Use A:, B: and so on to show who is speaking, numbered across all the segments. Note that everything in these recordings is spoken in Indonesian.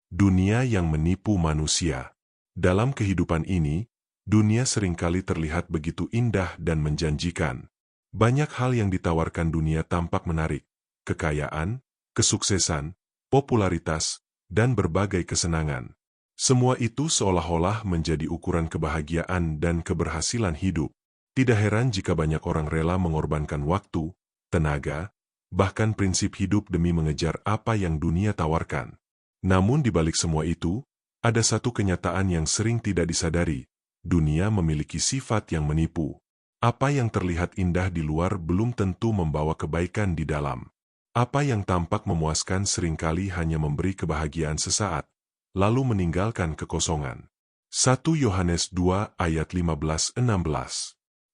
A: dunia yang menipu manusia. Dalam kehidupan ini, dunia seringkali terlihat begitu indah dan menjanjikan. Banyak hal yang ditawarkan dunia tampak menarik: kekayaan, kesuksesan, popularitas, dan berbagai kesenangan. Semua itu seolah-olah menjadi ukuran kebahagiaan dan keberhasilan hidup. Tidak heran jika banyak orang rela mengorbankan waktu, tenaga, bahkan prinsip hidup demi mengejar apa yang dunia tawarkan. Namun di balik semua itu, ada satu kenyataan yang sering tidak disadari: dunia memiliki sifat yang menipu. Apa yang terlihat indah di luar belum tentu membawa kebaikan di dalam. Apa yang tampak memuaskan seringkali hanya memberi kebahagiaan sesaat, lalu meninggalkan kekosongan. 1 Yohanes 2 ayat 15-16.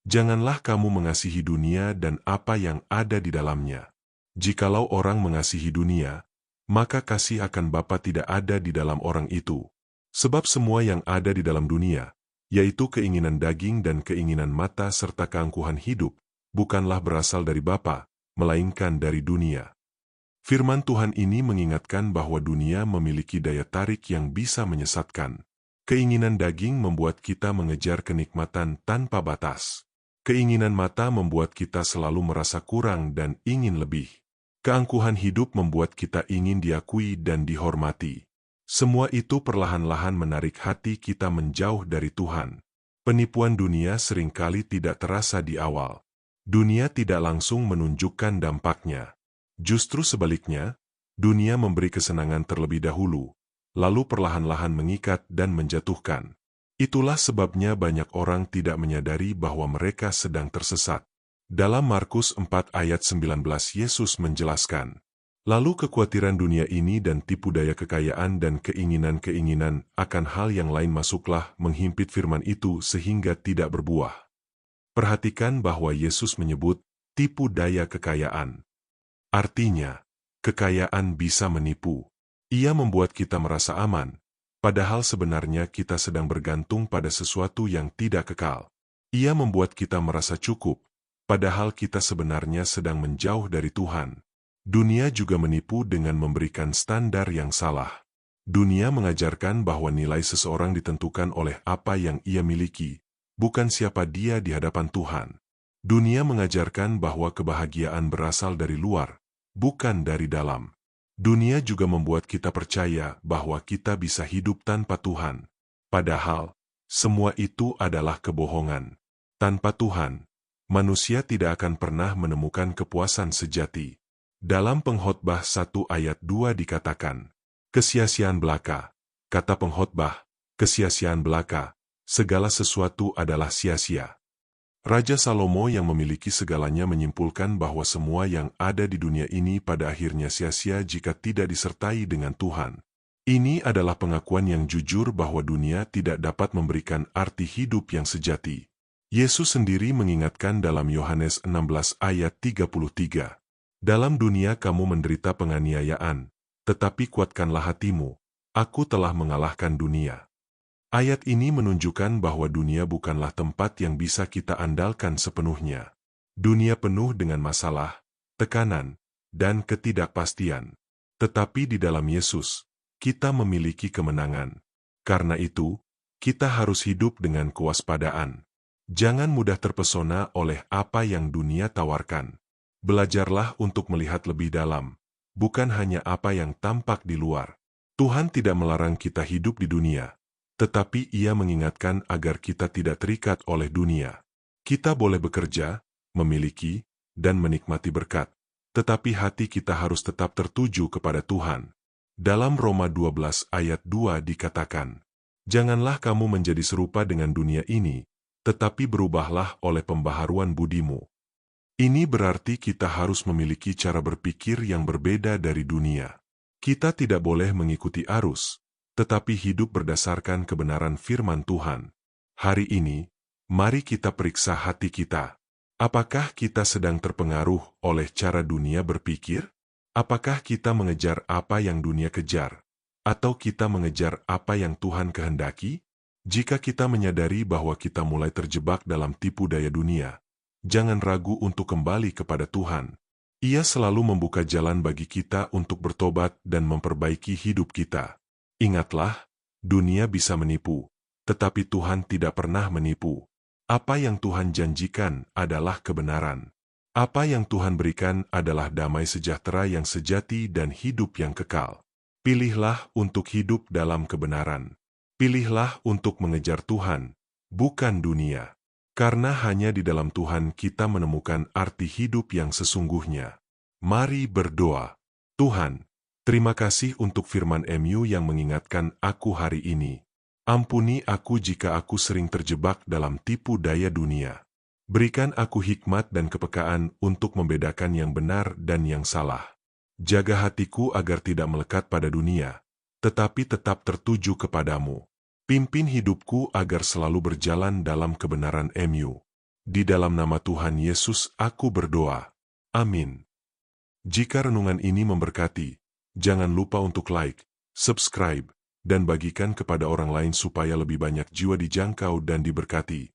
A: Janganlah kamu mengasihi dunia dan apa yang ada di dalamnya. Jikalau orang mengasihi dunia, maka kasih akan Bapa tidak ada di dalam orang itu. Sebab semua yang ada di dalam dunia, yaitu keinginan daging dan keinginan mata serta keangkuhan hidup, bukanlah berasal dari Bapa, melainkan dari dunia. Firman Tuhan ini mengingatkan bahwa dunia memiliki daya tarik yang bisa menyesatkan. Keinginan daging membuat kita mengejar kenikmatan tanpa batas. Keinginan mata membuat kita selalu merasa kurang dan ingin lebih. Keangkuhan hidup membuat kita ingin diakui dan dihormati. Semua itu perlahan-lahan menarik hati kita menjauh dari Tuhan. Penipuan dunia seringkali tidak terasa di awal. Dunia tidak langsung menunjukkan dampaknya. Justru sebaliknya, dunia memberi kesenangan terlebih dahulu, lalu perlahan-lahan mengikat dan menjatuhkan. Itulah sebabnya banyak orang tidak menyadari bahwa mereka sedang tersesat. Dalam Markus 4 ayat 19 Yesus menjelaskan, lalu kekhawatiran dunia ini dan tipu daya kekayaan dan keinginan-keinginan akan hal yang lain masuklah menghimpit firman itu sehingga tidak berbuah. Perhatikan bahwa Yesus menyebut tipu daya kekayaan. Artinya, kekayaan bisa menipu. Ia membuat kita merasa aman, padahal sebenarnya kita sedang bergantung pada sesuatu yang tidak kekal. Ia membuat kita merasa cukup, padahal kita sebenarnya sedang menjauh dari Tuhan. Dunia juga menipu dengan memberikan standar yang salah. Dunia mengajarkan bahwa nilai seseorang ditentukan oleh apa yang ia miliki, bukan siapa dia di hadapan Tuhan. Dunia mengajarkan bahwa kebahagiaan berasal dari luar, bukan dari dalam. Dunia juga membuat kita percaya bahwa kita bisa hidup tanpa Tuhan. Padahal, semua itu adalah kebohongan. Tanpa Tuhan, manusia tidak akan pernah menemukan kepuasan sejati. Dalam Pengkhotbah 1 ayat 2 dikatakan, "Kesia-siaan belaka, kata pengkhotbah, kesia-siaan belaka, segala sesuatu adalah sia-sia." Raja Salomo yang memiliki segalanya menyimpulkan bahwa semua yang ada di dunia ini pada akhirnya sia-sia jika tidak disertai dengan Tuhan. Ini adalah pengakuan yang jujur bahwa dunia tidak dapat memberikan arti hidup yang sejati. Yesus sendiri mengingatkan dalam Yohanes 16 ayat 33, "Dalam dunia kamu menderita penganiayaan, tetapi kuatkanlah hatimu, aku telah mengalahkan dunia." Ayat ini menunjukkan bahwa dunia bukanlah tempat yang bisa kita andalkan sepenuhnya. Dunia penuh dengan masalah, tekanan, dan ketidakpastian. Tetapi di dalam Yesus, kita memiliki kemenangan. Karena itu, kita harus hidup dengan kewaspadaan. Jangan mudah terpesona oleh apa yang dunia tawarkan. Belajarlah untuk melihat lebih dalam, bukan hanya apa yang tampak di luar. Tuhan tidak melarang kita hidup di dunia, tetapi Ia mengingatkan agar kita tidak terikat oleh dunia. Kita boleh bekerja, memiliki, dan menikmati berkat, tetapi hati kita harus tetap tertuju kepada Tuhan. Dalam Roma 12 ayat 2 dikatakan, "Janganlah kamu menjadi serupa dengan dunia ini, tetapi berubahlah oleh pembaharuan budimu." Ini berarti kita harus memiliki cara berpikir yang berbeda dari dunia. Kita tidak boleh mengikuti arus, tetapi hidup berdasarkan kebenaran firman Tuhan. Hari ini, mari kita periksa hati kita. Apakah kita sedang terpengaruh oleh cara dunia berpikir? Apakah kita mengejar apa yang dunia kejar? Atau kita mengejar apa yang Tuhan kehendaki? Jika kita menyadari bahwa kita mulai terjebak dalam tipu daya dunia, jangan ragu untuk kembali kepada Tuhan. Ia selalu membuka jalan bagi kita untuk bertobat dan memperbaiki hidup kita. Ingatlah, dunia bisa menipu, tetapi Tuhan tidak pernah menipu. Apa yang Tuhan janjikan adalah kebenaran. Apa yang Tuhan berikan adalah damai sejahtera yang sejati dan hidup yang kekal. Pilihlah untuk hidup dalam kebenaran. Pilihlah untuk mengejar Tuhan, bukan dunia. Karena hanya di dalam Tuhan kita menemukan arti hidup yang sesungguhnya. Mari berdoa. Tuhan, terima kasih untuk firman MU yang mengingatkan aku hari ini. Ampuni aku jika aku sering terjebak dalam tipu daya dunia. Berikan aku hikmat dan kepekaan untuk membedakan yang benar dan yang salah. Jaga hatiku agar tidak melekat pada dunia, tetapi tetap tertuju kepadamu. Pimpin hidupku agar selalu berjalan dalam kebenaran MU. Di dalam nama Tuhan Yesus aku berdoa. Amin. Jika renungan ini memberkati, jangan lupa untuk like, subscribe, dan bagikan kepada orang lain supaya lebih banyak jiwa dijangkau dan diberkati.